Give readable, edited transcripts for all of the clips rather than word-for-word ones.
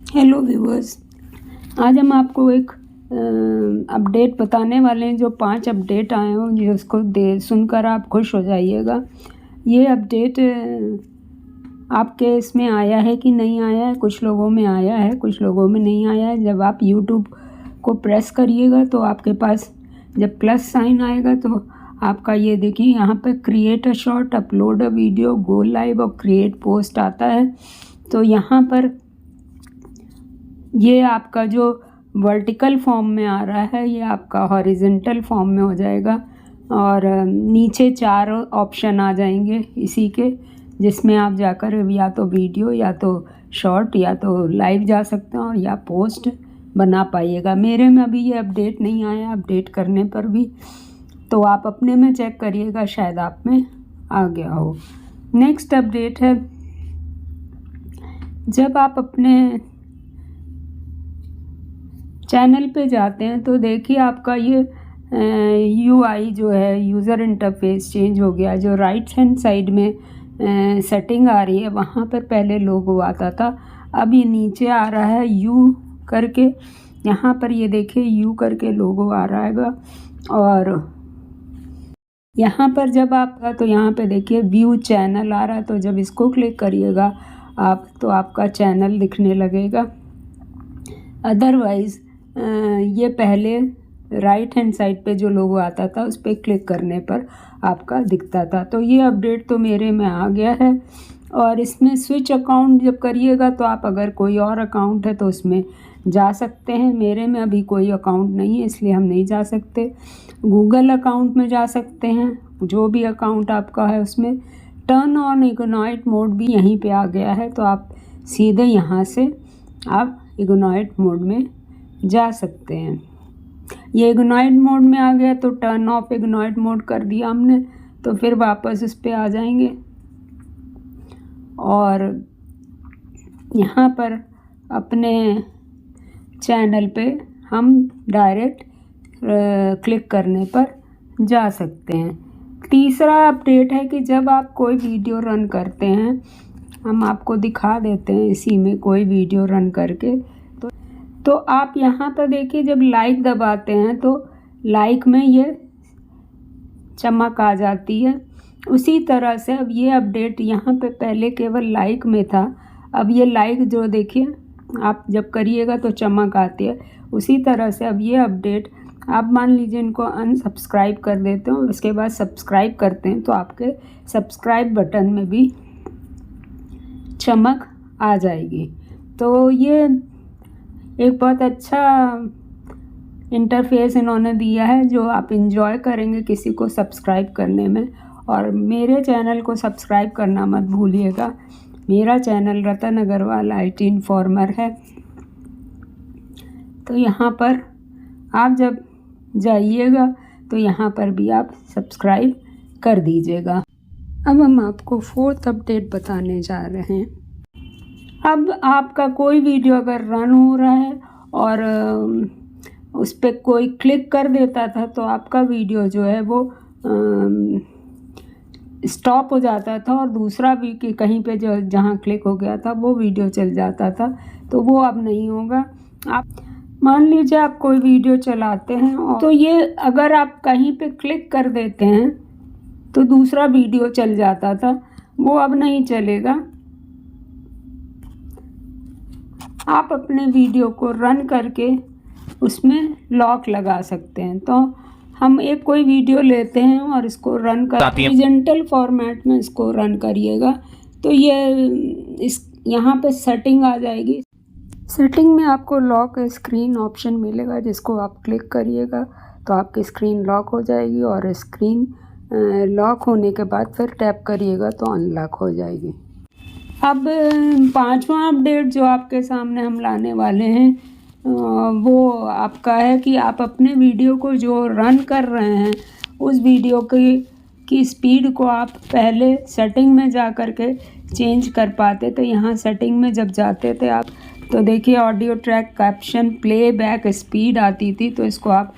Hello viewers, आज हम आपको एक अपडेट बताने वाले हैं। जो 5 अपडेट आए हों जिसको सुनकर आप खुश हो जाइएगा। ये अपडेट आपके इसमें आया है कि नहीं आया है। कुछ लोगों में आया है, कुछ लोगों में नहीं आया है। जब आप यूट्यूब को प्रेस करिएगा तो आपके पास जब प्लस साइन आएगा तो आपका ये देखिए यहाँ पे create a short, upload a video, go live और क्रिएट पोस्ट आता है। तो यहाँ पर ये आपका जो वर्टिकल फॉर्म में आ रहा है ये आपका हॉरिजेंटल फॉर्म में हो जाएगा और नीचे 4 ऑप्शन आ जाएंगे इसी के, जिसमें आप जाकर या तो वीडियो या तो शॉर्ट या तो लाइव जा सकते हो या पोस्ट बना पाइएगा। मेरे में अभी ये अपडेट नहीं आया, अपडेट करने पर भी तो आप अपने में चेक करिएगा, शायद आप में आ गया हो। नेक्स्ट अपडेट है, जब आप अपने चैनल पे जाते हैं तो देखिए आपका ये यूआई जो है, यूज़र इंटरफेस चेंज हो गया। जो राइट हैंड साइड में सेटिंग आ रही है वहाँ पर पहले लोगो आता था, अब ये नीचे आ रहा है यू करके। यहाँ पर ये देखिए यू करके लोगो आ रहा है और यहाँ पर जब आपका तो यहाँ पे देखिए व्यू चैनल आ रहा है। तो जब इसको क्लिक करिएगा आप तो आपका चैनल दिखने लगेगा। अदरवाइज़ ये पहले राइट हैंड साइड पे जो लोगो आता था उस पर क्लिक करने पर आपका दिखता था। तो ये अपडेट तो मेरे में आ गया है। और इसमें स्विच अकाउंट जब करिएगा तो आप अगर कोई और अकाउंट है तो उसमें जा सकते हैं। मेरे में अभी कोई अकाउंट नहीं है इसलिए हम नहीं जा सकते। गूगल अकाउंट में जा सकते हैं, जो भी अकाउंट आपका है उसमें। टर्न ऑन इग्नाइट मोड भी यहीं पे आ गया है, तो आप सीधे यहाँ से आप इग्नाइट मोड में जा सकते हैं। ये इग्नाइट मोड में आ गया तो टर्न ऑफ इग्नाइट मोड कर दिया हमने, तो फिर वापस इस पे आ जाएंगे और यहाँ पर अपने चैनल पे हम डायरेक्ट क्लिक करने पर जा सकते हैं। तीसरा अपडेट है कि जब आप कोई वीडियो रन करते हैं, हम आपको दिखा देते हैं इसी में कोई वीडियो रन करके। तो आप यहाँ पर देखिए जब लाइक दबाते हैं तो लाइक में ये चमक आ जाती है। उसी तरह से अब ये अपडेट यहाँ पे पहले केवल लाइक में था, अब ये लाइक जो देखिए आप जब करिएगा तो चमक आती है। उसी तरह से अब ये अपडेट आप मान लीजिए इनको अनसब्सक्राइब कर देते हो, उसके बाद सब्सक्राइब करते हैं तो आपके सब्सक्राइब बटन में भी चमक आ जाएगी। तो ये एक बहुत अच्छा इंटरफेस इन्होंने दिया है जो आप इंजॉय करेंगे किसी को सब्सक्राइब करने में। और मेरे चैनल को सब्सक्राइब करना मत भूलिएगा। मेरा channel Ratan Agarwal IT informer है। तो यहाँ पर आप जब जाइएगा तो यहाँ पर भी आप सब्सक्राइब कर दीजिएगा। अब हम आपको 4th अपडेट बताने जा रहे हैं। अब आपका कोई वीडियो अगर रन हो रहा है और उस पर कोई क्लिक कर देता था तो आपका वीडियो जो है वो स्टॉप हो जाता था और दूसरा भी कि कहीं पे जो जहाँ क्लिक हो गया था वो वीडियो चल जाता था। तो वो अब नहीं होगा। आप मान लीजिए आप कोई वीडियो चलाते हैं और तो ये अगर आप कहीं पे क्लिक कर देते हैं तो दूसरा वीडियो चल जाता था, वो अब नहीं चलेगा। आप अपने वीडियो को रन करके उसमें लॉक लगा सकते हैं। तो हम एक कोई वीडियो लेते हैं और इसको रन कर हॉरिजॉन्टल फॉर्मेट में इसको रन करिएगा तो ये इस यहाँ पे सेटिंग आ जाएगी। सेटिंग में आपको लॉक स्क्रीन ऑप्शन मिलेगा, जिसको आप क्लिक करिएगा तो आपकी स्क्रीन लॉक हो जाएगी और स्क्रीन लॉक होने के बाद फिर टैप करिएगा तो अनलॉक हो जाएगी। अब 5वां अपडेट जो आपके सामने हम लाने वाले हैं वो आपका है कि आप अपने वीडियो को जो रन कर रहे हैं उस वीडियो की स्पीड को आप पहले सेटिंग में जा कर के चेंज कर पाते। तो यहाँ सेटिंग में जब जाते थे आप तो देखिए audio track caption playback speed आती थी, तो इसको आप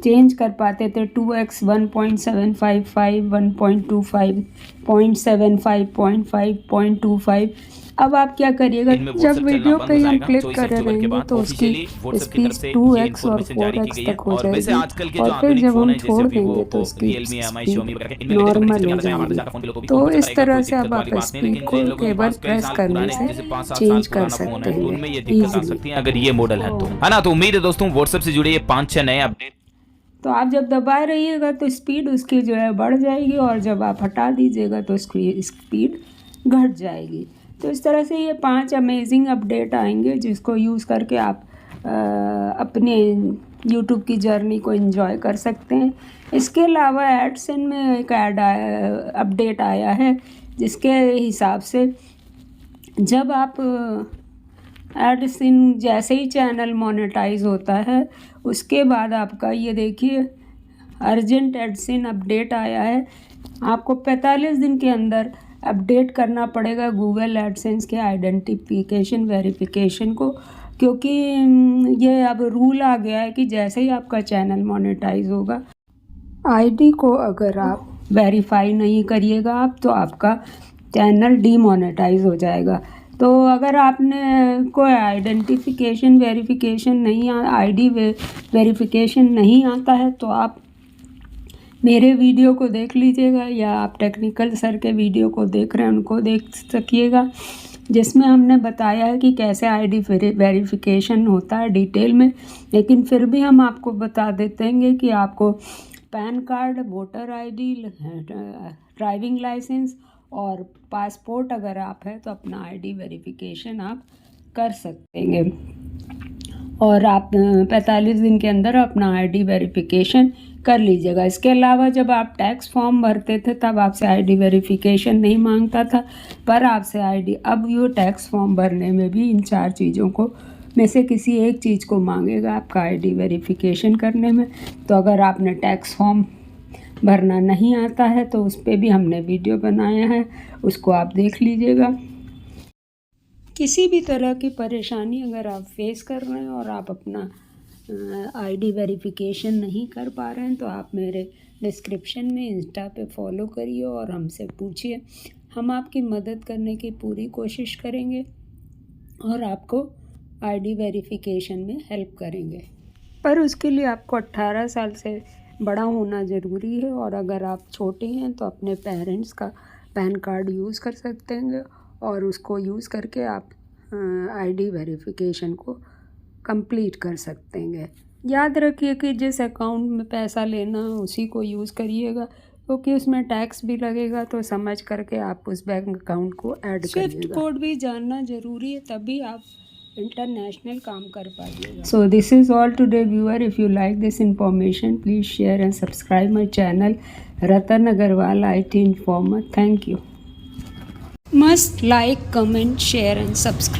चेंज कर पाते थे 2x 1.755 1.25 0.75 0.5 0.25। अब आप क्या करिएगा, जब वीडियो पे हम क्लिक कर रहेंगे तो उसकी स्पीड 2x और 4x तक हो जाएगी, और फिर जब हम छोड़ देंगे तो उसकी स्पीड नॉर्मल हो जाएगी। तो इस तरह से अब आप स्पीड को केवल प्रेस करने से चेंज कर सकते हैं इजीली। अगर ये मॉडल है तो, है ना। तो उम्मीद है दोस्तों व्हाट्सएप से जुड़े ये 5-6 नए अपडेट। तो आप जब दबाए रहिएगा तो स्पीड उसकी जो है बढ़ जाएगी, और जब आप हटा दीजिएगा तो उसकी स्पीड घट जाएगी। तो इस तरह से ये 5 अमेजिंग अपडेट आएंगे जिसको यूज़ करके आप अपने यूट्यूब की जर्नी को एंजॉय कर सकते हैं। इसके अलावा एडसेंस में एक अपडेट आया है जिसके हिसाब से जब आप एडसेंस जैसे ही चैनल मोनेटाइज होता है उसके बाद आपका ये देखिए अर्जेंट एडसेंस अपडेट आया है। आपको 45 दिन के अंदर अपडेट करना पड़ेगा गूगल एडसेंस के आइडेंटिफिकेशन वेरिफिकेशन को, क्योंकि ये अब रूल आ गया है कि जैसे ही आपका चैनल मोनेटाइज होगा आईडी को अगर आप वेरीफाई नहीं करिएगा आप तो आपका चैनल डीमोनेटाइज हो जाएगा। तो अगर आपने कोई आइडेंटिफिकेशन वेरिफिकेशन नहीं आईडी वेरिफिकेशन नहीं आता है तो आप मेरे वीडियो को देख लीजिएगा, या आप टेक्निकल सर के वीडियो को देख रहे हैं उनको देख सकिएगा, जिसमें हमने बताया है कि कैसे आईडी वेरिफिकेशन होता है डिटेल में। लेकिन फिर भी हम आपको बता देते हैं कि आपको PAN card, voter ID, driving licence और पासपोर्ट अगर आप है तो अपना आईडी वेरिफिकेशन आप कर सकते हैं, और आप 45 दिन के अंदर अपना आईडी वेरिफिकेशन कर लीजिएगा। इसके अलावा जब आप टैक्स फॉर्म भरते थे तब आपसे आईडी वेरिफिकेशन नहीं मांगता था, पर आपसे आईडी अब ये टैक्स फॉर्म भरने में भी इन 4 चीज़ों को में से किसी एक चीज़ को मांगेगा आपका आईडी वेरिफिकेशन करने में। तो अगर आपने टैक्स फॉर्म भरना नहीं आता है तो उस पर भी हमने वीडियो बनाया है, उसको आप देख लीजिएगा। किसी भी तरह की परेशानी अगर आप फेस कर रहे हैं और आप अपना आईडी वेरिफिकेशन नहीं कर पा रहे हैं तो आप मेरे डिस्क्रिप्शन में इंस्टा पे फॉलो करिए और हमसे पूछिए, हम आपकी मदद करने की पूरी कोशिश करेंगे और आपको आईडी वेरिफिकेशन में हेल्प करेंगे। पर उसके लिए आपको 18 साल से बड़ा होना ज़रूरी है, और अगर आप छोटे हैं तो अपने पेरेंट्स का पैन कार्ड यूज़ कर सकते हैं और उसको यूज़ करके आप आईडी वेरिफिकेशन को कंप्लीट कर सकते हैं। याद रखिए कि जिस अकाउंट में पैसा लेना उसी को यूज़ करिएगा, क्योंकि उसमें टैक्स भी लगेगा, तो समझ करके आप उस बैंक अकाउंट को ऐड करिएगा। स्विफ्ट कोड भी जानना ज़रूरी है, तभी आप इंटरनेशनल काम कर पाइएगा। So this is all today viewer. If you like this information please share and subscribe my channel Ratan Agarwal IT informer. Thank you. Must like, comment, share and subscribe.